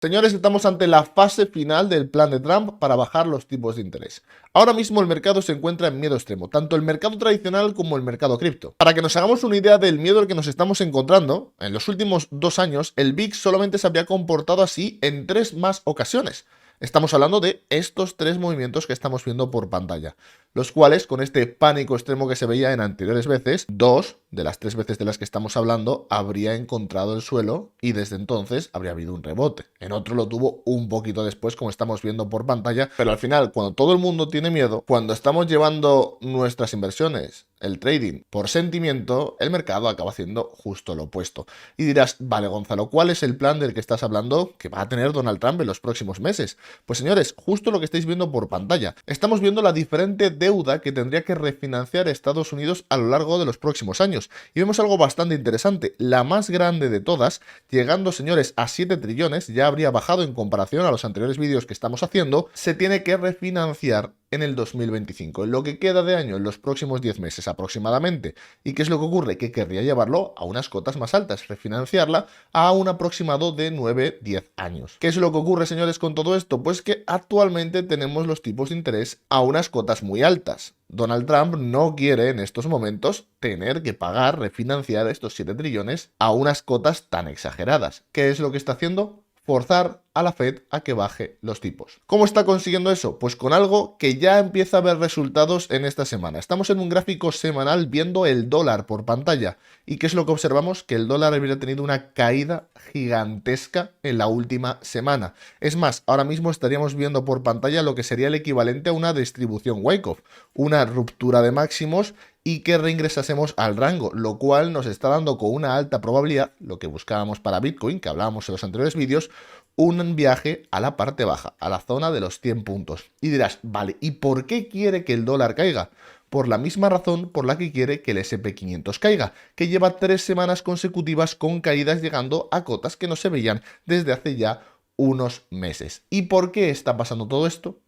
Señores, estamos ante la fase final del plan de Trump para bajar los tipos de interés. Ahora mismo el mercado se encuentra en miedo extremo, tanto el mercado tradicional como el mercado cripto. Para que nos hagamos una idea del miedo al que nos estamos encontrando, en los últimos 2 años el VIX solamente se había comportado así en 3 más ocasiones. Estamos hablando de estos 3 movimientos que estamos viendo por pantalla, los cuales, con este pánico extremo que se veía en anteriores veces, 2 de las 3 veces de las que estamos hablando habría encontrado el suelo y desde entonces habría habido un rebote. En otro lo tuvo un poquito después, como estamos viendo por pantalla, pero al final, cuando todo el mundo tiene miedo, cuando estamos llevando nuestras inversiones, el trading, por sentimiento, el mercado acaba haciendo justo lo opuesto. Y dirás, vale, Gonzalo, ¿cuál es el plan del que estás hablando que va a tener Donald Trump en los próximos meses? Pues señores, justo lo que estáis viendo por pantalla. Estamos viendo la diferente deuda que tendría que refinanciar Estados Unidos a lo largo de los próximos años. Y vemos algo bastante interesante. La más grande de todas, llegando, señores, a 7 trillones, ya habría bajado en comparación a los anteriores vídeos que estamos haciendo, se tiene que refinanciar en el 2025, en lo que queda de año, en los próximos 10 meses aproximadamente. ¿Y qué es lo que ocurre? Que querría llevarlo a unas cotas más altas, refinanciarla a un aproximado de 9-10 años. ¿Qué es lo que ocurre, señores, con todo esto? Pues que actualmente tenemos los tipos de interés a unas cotas muy altas. Donald Trump no quiere en estos momentos tener que pagar, refinanciar estos 7 trillones a unas cotas tan exageradas. ¿Qué es lo que está haciendo? Forzar a la Fed a que baje los tipos. ¿Cómo está consiguiendo eso? Pues con algo que ya empieza a ver resultados en esta semana. Estamos en un gráfico semanal viendo el dólar por pantalla. ¿Y qué es lo que observamos? Que el dólar habría tenido una caída gigantesca en la última semana. Es más, ahora mismo estaríamos viendo por pantalla lo que sería el equivalente a una distribución Wyckoff, una ruptura de máximos y que reingresásemos al rango, lo cual nos está dando con una alta probabilidad, lo que buscábamos para Bitcoin, que hablábamos en los anteriores vídeos, un viaje a la parte baja, a la zona de los 100 puntos. Y dirás, vale, ¿y por qué quiere que el dólar caiga? Por la misma razón por la que quiere que el SP500 caiga, que lleva 3 semanas consecutivas con caídas llegando a cotas que no se veían desde hace ya unos meses. ¿Y por qué está pasando todo esto?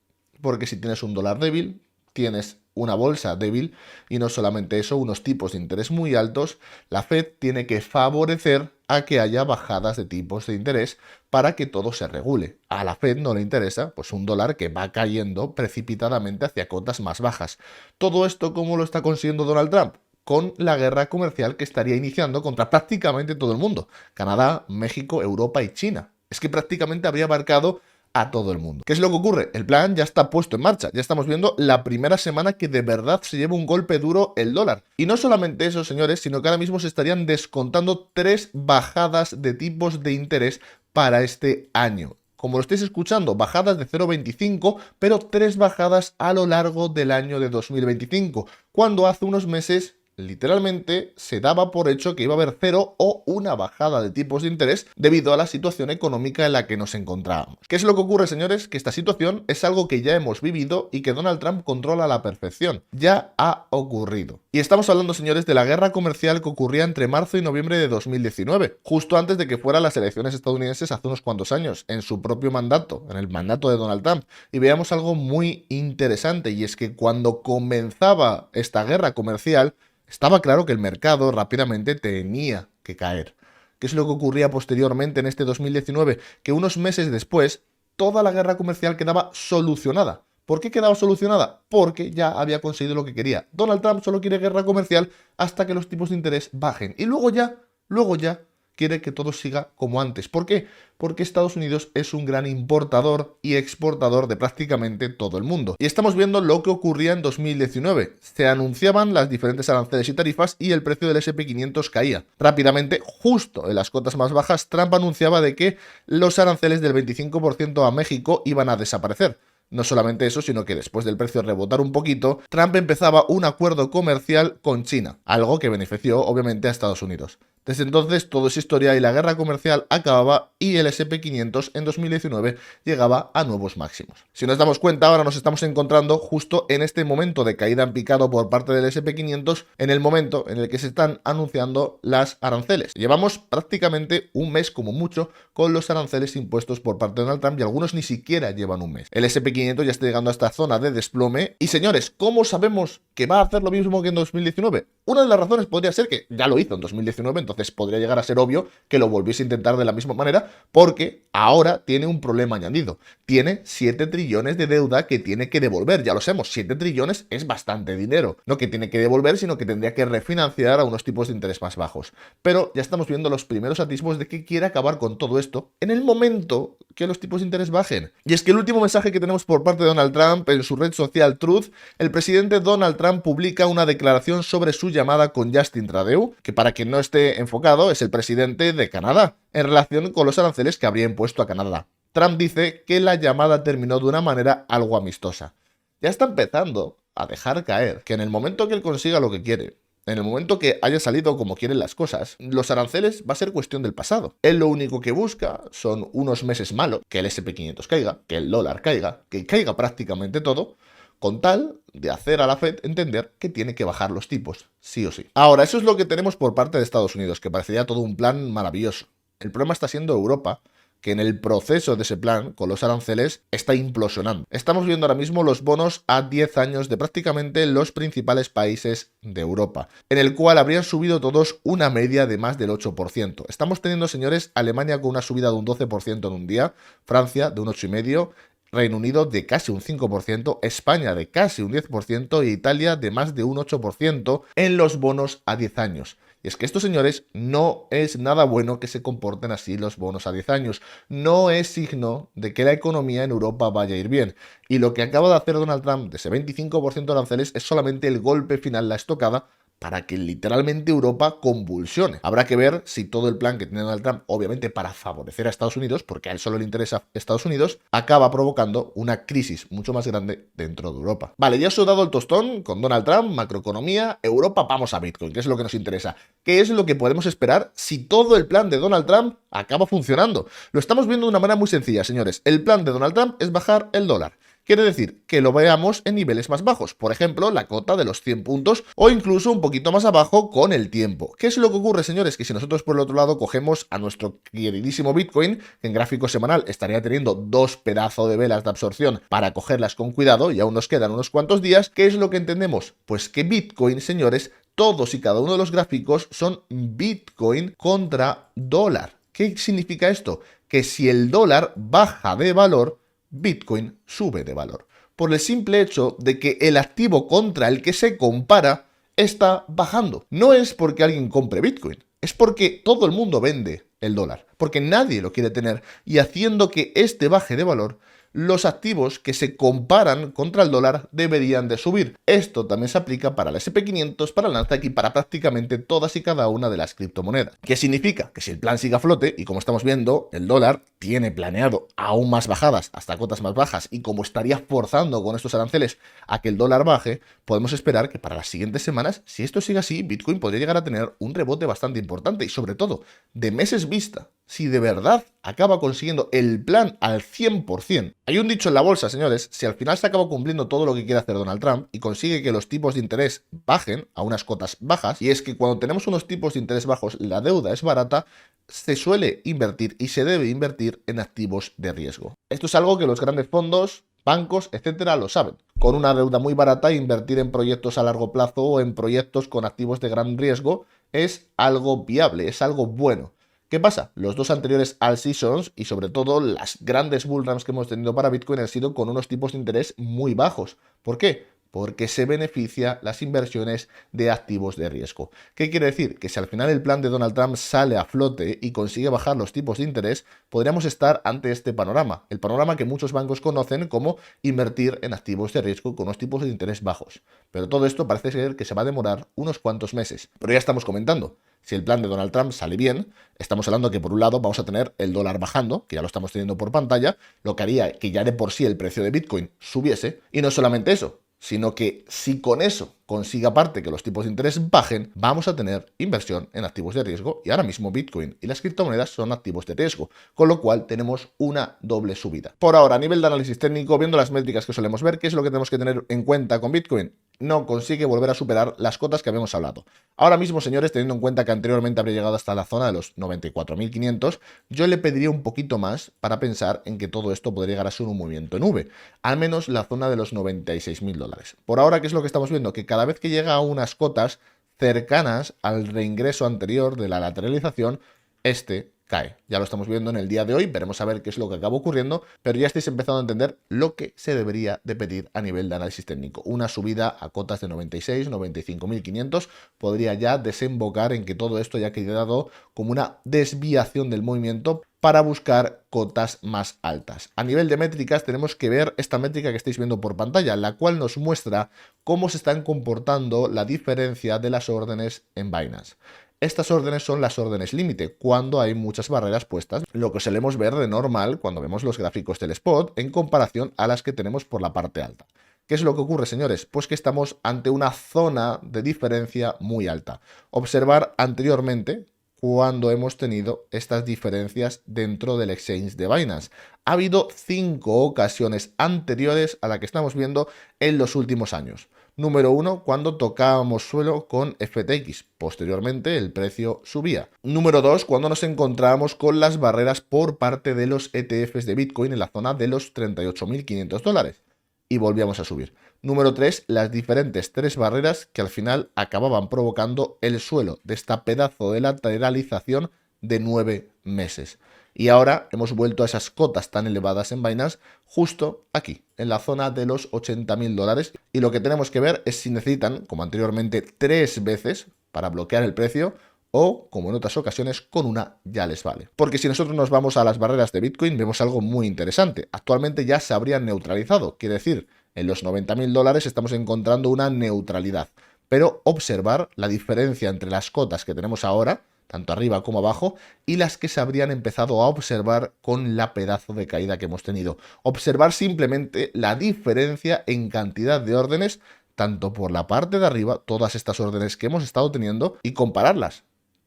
Porque si tienes un dólar débil, tienes una bolsa débil y no solamente eso, unos tipos de interés muy altos, la Fed tiene que favorecer a que haya bajadas de tipos de interés para que todo se regule. A la Fed no le interesa pues un dólar que va cayendo precipitadamente hacia cotas más bajas. Todo esto, ¿cómo lo está consiguiendo Donald Trump? Con la guerra comercial que estaría iniciando contra prácticamente todo el mundo. Canadá, México, Europa y China. Es que prácticamente habría abarcado a todo el mundo. ¿Qué es lo que ocurre? El plan ya está puesto en marcha. Ya estamos viendo la primera semana que de verdad se lleva un golpe duro el dólar. Y no solamente eso, señores, sino que ahora mismo se estarían descontando 3 bajadas de tipos de interés para este año. Como lo estáis escuchando, bajadas de 0,25, pero 3 bajadas a lo largo del año de 2025, cuando hace unos meses literalmente se daba por hecho que iba a haber 0 o una bajada de tipos de interés debido a la situación económica en la que nos encontrábamos. ¿Qué es lo que ocurre, señores? Que esta situación es algo que ya hemos vivido y que Donald Trump controla a la perfección. Ya ha ocurrido. Y estamos hablando, señores, de la guerra comercial que ocurría entre marzo y noviembre de 2019, justo antes de que fueran las elecciones estadounidenses hace unos cuantos años, en su propio mandato, en el mandato de Donald Trump. Y veamos algo muy interesante, y es que cuando comenzaba esta guerra comercial, estaba claro que el mercado rápidamente tenía que caer. ¿Qué es lo que ocurría posteriormente en este 2019? Que unos meses después, toda la guerra comercial quedaba solucionada. ¿Por qué quedaba solucionada? Porque ya había conseguido lo que quería. Donald Trump solo quiere guerra comercial hasta que los tipos de interés bajen. Y luego ya quiere que todo siga como antes. ¿Por qué? Porque Estados Unidos es un gran importador y exportador de prácticamente todo el mundo. Y estamos viendo lo que ocurría en 2019. Se anunciaban las diferentes aranceles y tarifas y el precio del SP500 caía. Rápidamente, justo en las cotas más bajas, Trump anunciaba de que los aranceles del 25% a México iban a desaparecer. No solamente eso, sino que después del precio rebotar un poquito, Trump empezaba un acuerdo comercial con China, algo que benefició obviamente a Estados Unidos. Desde entonces todo es historia y la guerra comercial acababa y el SP500 en 2019 llegaba a nuevos máximos. Si nos damos cuenta, ahora nos estamos encontrando justo en este momento de caída en picado por parte del SP500, en el momento en el que se están anunciando las aranceles. Llevamos prácticamente un mes como mucho con los aranceles impuestos por parte de Donald Trump y algunos ni siquiera llevan un mes. El SP500 ya está llegando a esta zona de desplome y, señores, ¿cómo sabemos que va a hacer lo mismo que en 2019? Una de las razones podría ser que ya lo hizo en 2019, entonces podría llegar a ser obvio que lo volviese a intentar de la misma manera, porque ahora tiene un problema añadido. Tiene 7 trillones de deuda que tiene que devolver. Ya lo sabemos, 7 trillones es bastante dinero. No que tiene que devolver, sino que tendría que refinanciar a unos tipos de interés más bajos. Pero ya estamos viendo los primeros atisbos de que quiere acabar con todo esto en el momento que los tipos de interés bajen. Y es que el último mensaje que tenemos por parte de Donald Trump en su red social Truth, el presidente Donald Trump publica una declaración sobre su llamada con Justin Trudeau, que para quien no esté enfocado es el presidente de Canadá, en relación con los aranceles que habría impuesto a Canadá. Trump dice que la llamada terminó de una manera algo amistosa. Ya está empezando a dejar caer que en el momento que él consiga lo que quiere, en el momento que haya salido como quieren las cosas, los aranceles va a ser cuestión del pasado. Él lo único que busca son unos meses malos, que el SP500 caiga, que el dólar caiga, que caiga prácticamente todo, con tal de hacer a la Fed entender que tiene que bajar los tipos, sí o sí. Ahora, eso es lo que tenemos por parte de Estados Unidos, que parecería todo un plan maravilloso. El problema está siendo Europa, que en el proceso de ese plan, con los aranceles, está implosionando. Estamos viendo ahora mismo los bonos a 10 años de prácticamente los principales países de Europa, en el cual habrían subido todos una media de más del 8%. Estamos teniendo, señores, Alemania con una subida de un 12% en un día, Francia de un 8,5%, Reino Unido de casi un 5%, España de casi un 10% y Italia de más de un 8% en los bonos a 10 años. Y es que estos señores no es nada bueno que se comporten así los bonos a 10 años. No es signo de que la economía en Europa vaya a ir bien. Y lo que acaba de hacer Donald Trump de ese 25% de aranceles es solamente el golpe final, la estocada, para que literalmente Europa convulsione. Habrá que ver si todo el plan que tiene Donald Trump, obviamente para favorecer a Estados Unidos, porque a él solo le interesa Estados Unidos, acaba provocando una crisis mucho más grande dentro de Europa. Vale, ya os he dado el tostón con Donald Trump, macroeconomía, Europa, vamos a Bitcoin, que es lo que nos interesa. ¿Qué es lo que podemos esperar si todo el plan de Donald Trump acaba funcionando? Lo estamos viendo de una manera muy sencilla, señores. El plan de Donald Trump es bajar el dólar. Quiere decir que lo veamos en niveles más bajos, por ejemplo, la cota de los 100 puntos o incluso un poquito más abajo con el tiempo. ¿Qué es lo que ocurre, señores? Que si nosotros por el otro lado cogemos a nuestro queridísimo Bitcoin, que en gráfico semanal estaría teniendo 2 pedazos de velas de absorción para cogerlas con cuidado y aún nos quedan unos cuantos días, ¿qué es lo que entendemos? Pues que Bitcoin, señores, todos y cada uno de los gráficos son Bitcoin contra dólar. ¿Qué significa esto? Que si el dólar baja de valor, Bitcoin sube de valor, por el simple hecho de que el activo contra el que se compara está bajando. No es porque alguien compre Bitcoin, es porque todo el mundo vende el dólar, porque nadie lo quiere tener, y haciendo que este baje de valor, los activos que se comparan contra el dólar deberían de subir. Esto también se aplica para el SP500, para el Nasdaq y para prácticamente todas y cada una de las criptomonedas. ¿Qué significa? Que si el plan sigue a flote, y como estamos viendo, el dólar tiene planeado aún más bajadas, hasta cotas más bajas, y como estaría forzando con estos aranceles a que el dólar baje, podemos esperar que para las siguientes semanas, si esto sigue así, Bitcoin podría llegar a tener un rebote bastante importante y sobre todo de meses vista. Si de verdad acaba consiguiendo el plan al 100%. Hay un dicho en la bolsa, señores, si al final se acaba cumpliendo todo lo que quiere hacer Donald Trump y consigue que los tipos de interés bajen a unas cotas bajas, y es que cuando tenemos unos tipos de interés bajos, la deuda es barata, se suele invertir y se debe invertir en activos de riesgo. Esto es algo que los grandes fondos, bancos, etcétera, lo saben. Con una deuda muy barata, invertir en proyectos a largo plazo o en proyectos con activos de gran riesgo es algo viable, es algo bueno. ¿Qué pasa? Los dos anteriores all seasons y sobre todo las grandes bull runs que hemos tenido para Bitcoin han sido con unos tipos de interés muy bajos. ¿Por qué? Porque se beneficia las inversiones de activos de riesgo. ¿Qué quiere decir? Que si al final el plan de Donald Trump sale a flote y consigue bajar los tipos de interés, podríamos estar ante este panorama. El panorama que muchos bancos conocen como invertir en activos de riesgo con unos tipos de interés bajos. Pero todo esto parece ser que se va a demorar unos cuantos meses. Pero ya estamos comentando. Si el plan de Donald Trump sale bien, estamos hablando que por un lado vamos a tener el dólar bajando, que ya lo estamos teniendo por pantalla, lo que haría que ya de por sí el precio de Bitcoin subiese, y no solamente eso, sino que si con eso consigue aparte que los tipos de interés bajen, vamos a tener inversión en activos de riesgo y ahora mismo Bitcoin y las criptomonedas son activos de riesgo, con lo cual tenemos una doble subida. Por ahora, a nivel de análisis técnico, viendo las métricas que solemos ver, ¿qué es lo que tenemos que tener en cuenta con Bitcoin? No consigue volver a superar las cotas que habíamos hablado. Ahora mismo, señores, teniendo en cuenta que anteriormente habría llegado hasta la zona de los 94.500, yo le pediría un poquito más para pensar en que todo esto podría llegar a ser un movimiento en V, al menos la zona de los $96.000. Por ahora, ¿qué es lo que estamos viendo? Que cada vez que llega a unas cotas cercanas al reingreso anterior de la lateralización, este cae. Ya lo estamos viendo en el día de hoy, veremos a ver qué es lo que acaba ocurriendo, pero ya estáis empezando a entender lo que se debería de pedir a nivel de análisis técnico. Una subida a cotas de 96, 95.500 podría ya desembocar en que todo esto haya quedado como una desviación del movimiento para buscar cotas más altas. A nivel de métricas tenemos que ver esta métrica que estáis viendo por pantalla, la cual nos muestra cómo se están comportando la diferencia de las órdenes en Binance. Estas órdenes son las órdenes límite, cuando hay muchas barreras puestas, lo que solemos ver de normal cuando vemos los gráficos del spot en comparación a las que tenemos por la parte alta. ¿Qué es lo que ocurre, señores? Pues que estamos ante una zona de diferencia muy alta. Observar anteriormente cuando hemos tenido estas diferencias dentro del exchange de Binance. Ha habido 5 ocasiones anteriores a la que estamos viendo en los últimos años. Número 1, cuando tocábamos suelo con FTX. Posteriormente, el precio subía. Número 2, cuando nos encontrábamos con las barreras por parte de los ETFs de Bitcoin en la zona de los 38.500 dólares. Y volvíamos a subir. Número 3, las diferentes 3 barreras que al final acababan provocando el suelo de esta pedazo de lateralización de 9 meses. Y ahora hemos vuelto a esas cotas tan elevadas en Binance justo aquí, en la zona de los 80.000 dólares. Y lo que tenemos que ver es si necesitan, como anteriormente, 3 veces para bloquear el precio o, como en otras ocasiones, con una ya les vale. Porque si nosotros nos vamos a las barreras de Bitcoin, vemos algo muy interesante. Actualmente ya se habrían neutralizado, quiere decir, en los 90.000 dólares estamos encontrando una neutralidad. Pero observar la diferencia entre las cotas que tenemos ahora, tanto arriba como abajo, y las que se habrían empezado a observar con la pedazo de caída que hemos tenido. Observar simplemente la diferencia en cantidad de órdenes, tanto por la parte de arriba, todas estas órdenes que hemos estado teniendo, y compararlas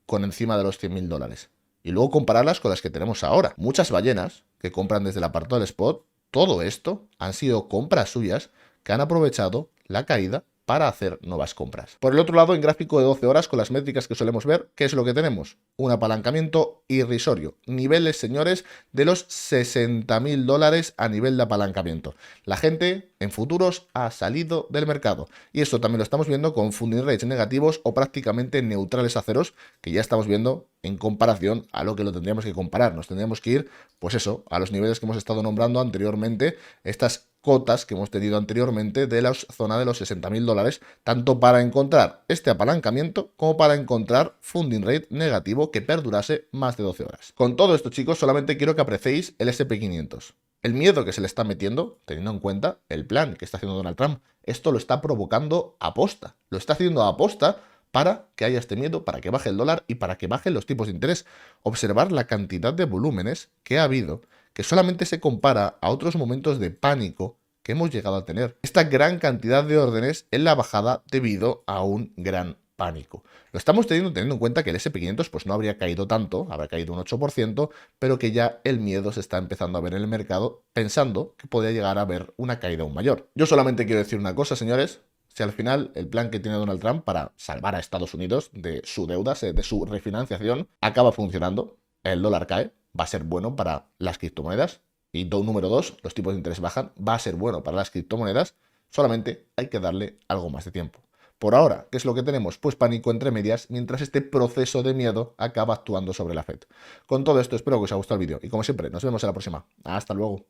con encima de los 100.000 dólares. Y luego compararlas con las que tenemos ahora. Muchas ballenas que compran desde el apartado del spot, todo esto han sido compras suyas que han aprovechado la caída para hacer nuevas compras. Por el otro lado, en gráfico de 12 horas, con las métricas que solemos ver, ¿qué es lo que tenemos? Un apalancamiento irrisorio. Niveles, señores, de los 60.000 dólares a nivel de apalancamiento. La gente en futuros ha salido del mercado. Y esto también lo estamos viendo con funding rates negativos o prácticamente neutrales a ceros, que ya estamos viendo en comparación a lo que lo tendríamos que comparar. Nos tendríamos que ir, pues eso, a los niveles que hemos estado nombrando anteriormente, estas cotas que hemos tenido anteriormente de la zona de los 60.000 dólares, tanto para encontrar este apalancamiento como para encontrar funding rate negativo que perdurase más de 12 horas. Con todo esto, chicos, solamente quiero que apreciéis el SP500. El miedo que se le está metiendo, teniendo en cuenta el plan que está haciendo Donald Trump, esto lo está provocando a posta. Lo está haciendo a posta para que haya este miedo, para que baje el dólar y para que bajen los tipos de interés. Observar la cantidad de volúmenes que ha habido, que solamente se compara a otros momentos de pánico que hemos llegado a tener. Esta gran cantidad de órdenes en la bajada debido a un gran pánico. Lo estamos teniendo en cuenta que el SP500 pues no habría caído tanto, habrá caído un 8%, pero que ya el miedo se está empezando a ver en el mercado, pensando que podría llegar a haber una caída aún mayor. Yo solamente quiero decir una cosa, señores. Si al final el plan que tiene Donald Trump para salvar a Estados Unidos de su deuda, de su refinanciación, acaba funcionando, el dólar cae, va a ser bueno para las criptomonedas. Y número 2, los tipos de interés bajan, va a ser bueno para las criptomonedas, solamente hay que darle algo más de tiempo. Por ahora, ¿qué es lo que tenemos? Pues pánico entre medias, mientras este proceso de miedo acaba actuando sobre la Fed. Con todo esto, espero que os haya gustado el vídeo y como siempre, nos vemos en la próxima. Hasta luego.